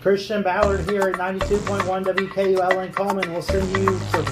Christian Ballard here at 92.1 WKUL in Coleman will send you to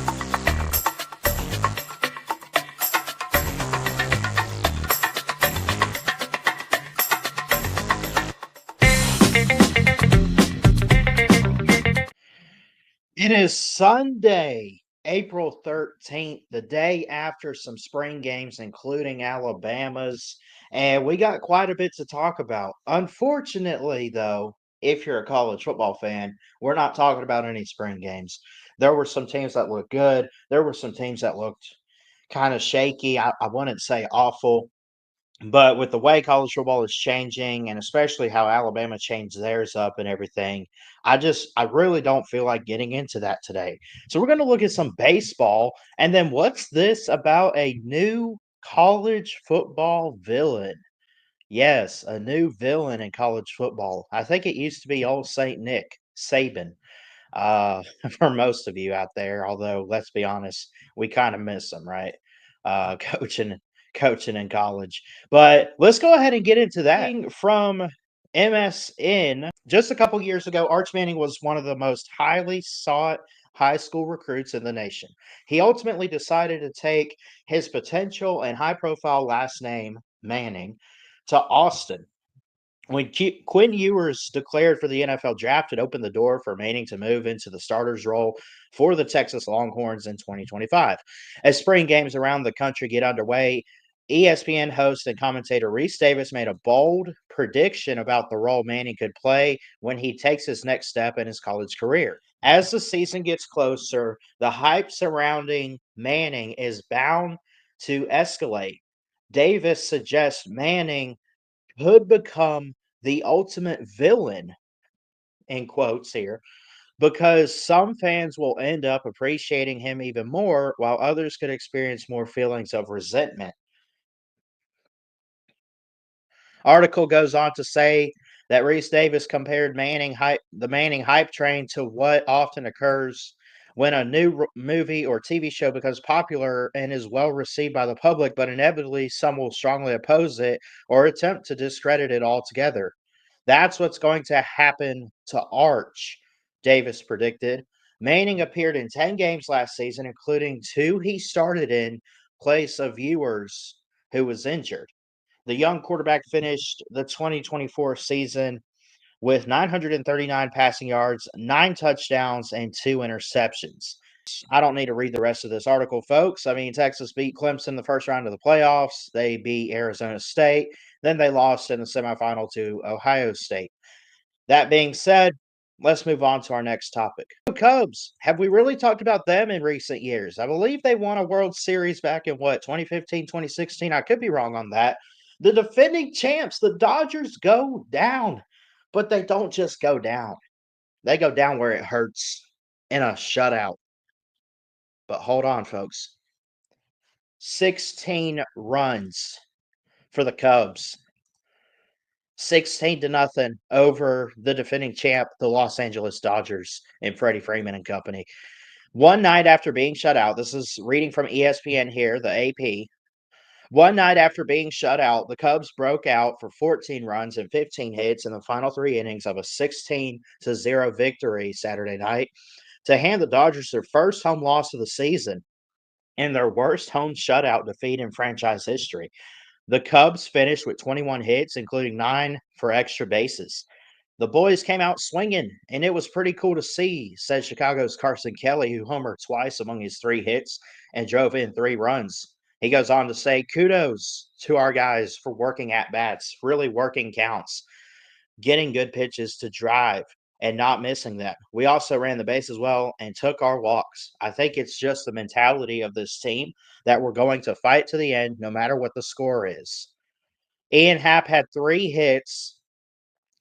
It is Sunday, April 13th, the day after some spring games, including Alabama's, and we got quite a bit to talk about. Unfortunately, though, if you're a college football fan, we're not talking about any spring games. There were some teams that looked good. There were some teams that looked kind of shaky. I wouldn't say awful. But with the way college football is changing, and especially how Alabama changed theirs up and everything, I really don't feel like getting into that today. So we're going to look at some baseball, and then what's this about a new college football villain? Yes, a new villain in college football. I think it used to be old Saint Nick Saban, for most of you out there. Although, let's be honest, we kind of miss him, right? Coaching in college. But let's go ahead and get into that. From MSN, just a couple years ago, Arch Manning was one of the most highly sought high school recruits in the nation. He ultimately decided to take his potential and high profile last name, Manning, to Austin. When Quinn Ewers declared for the NFL draft, it opened the door for Manning to move into the starter's role for the Texas Longhorns in 2025. As spring games around the country get underway, ESPN host and commentator Reese Davis made a bold prediction about the role Manning could play when he takes his next step in his college career. As the season gets closer, the hype surrounding Manning is bound to escalate. Davis suggests Manning could become the ultimate villain, in quotes here, because some fans will end up appreciating him even more, while others could experience more feelings of resentment. Article goes on to say that Reese Davis compared the Manning hype train to what often occurs when a new movie or TV show becomes popular and is well received by the public, but inevitably some will strongly oppose it or attempt to discredit it altogether. That's what's going to happen to Arch, Davis predicted. Manning appeared in 10 games last season, including 2 he started in place of Ewers, who was injured. The young quarterback finished the 2024 season with 939 passing yards, 9 touchdowns, and 2 interceptions. I don't need to read the rest of this article, folks. I mean, Texas beat Clemson the first round of the playoffs. They beat Arizona State. Then they lost in the semifinal to Ohio State. That being said, let's move on to our next topic. The Cubs. Have we really talked about them in recent years? I believe they won a World Series back in 2015, 2016. I could be wrong on that. The defending champs, the Dodgers, go down, but they don't just go down. They go down where it hurts in a shutout. But hold on, folks. 16 runs for the Cubs. 16-0 over the defending champ, the Los Angeles Dodgers, and Freddie Freeman and company. One night after being shut out, this is reading from ESPN here, the AP. One night after being shut out, the Cubs broke out for 14 runs and 15 hits in the final 3 innings of a 16-0 victory Saturday night to hand the Dodgers their first home loss of the season and their worst home shutout defeat in franchise history. The Cubs finished with 21 hits, including 9 for extra bases. The boys came out swinging, and it was pretty cool to see, said Chicago's Carson Kelly, who homered twice among his 3 hits and drove in 3 runs. He goes on to say, kudos to our guys for working at bats, really working counts, getting good pitches to drive, and not missing them. We also ran the bases well and took our walks. I think it's just the mentality of this team that we're going to fight to the end no matter what the score is. Ian Happ had 3 hits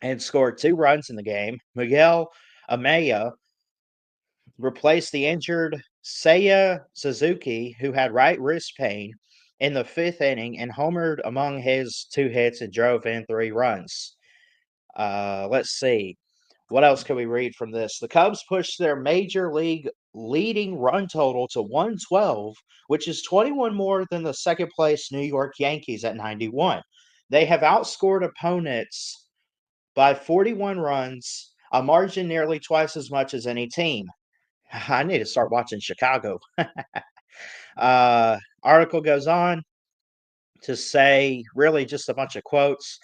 and scored 2 runs in the game. Miguel Amaya replaced the injured Seiya Suzuki, who had right wrist pain, in the 5th inning and homered among his 2 hits and drove in 3 runs. Let's see. What else can we read from this? The Cubs pushed their major league leading run total to 112, which is 21 more than the second place New York Yankees at 91. They have outscored opponents by 41 runs a margin nearly twice as much as any team. I need to start watching Chicago. Article goes on to say really just a bunch of quotes.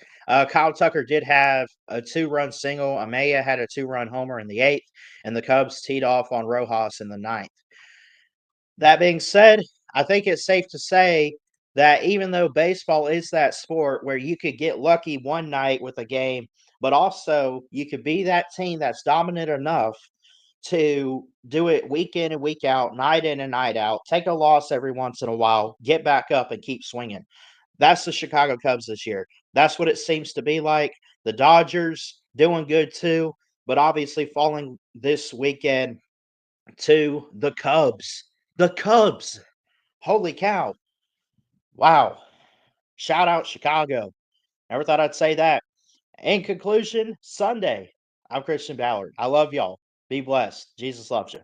Kyle Tucker did have a 2-run single. Amaya had a 2-run homer in the 8th, and the Cubs teed off on Rojas in the 9th. That being said, I think it's safe to say that even though baseball is that sport where you could get lucky one night with a game, but also you could be that team that's dominant enough to do it week in and week out, night in and night out, take a loss every once in a while, get back up and keep swinging. That's the Chicago Cubs this year. That's what it seems to be like. The Dodgers doing good too, but obviously falling this weekend to the Cubs. The Cubs. Holy cow. Wow. Shout out Chicago. Never thought I'd say that. In conclusion, Sunday. I'm Christian Ballard. I love y'all. Be blessed. Jesus loves you.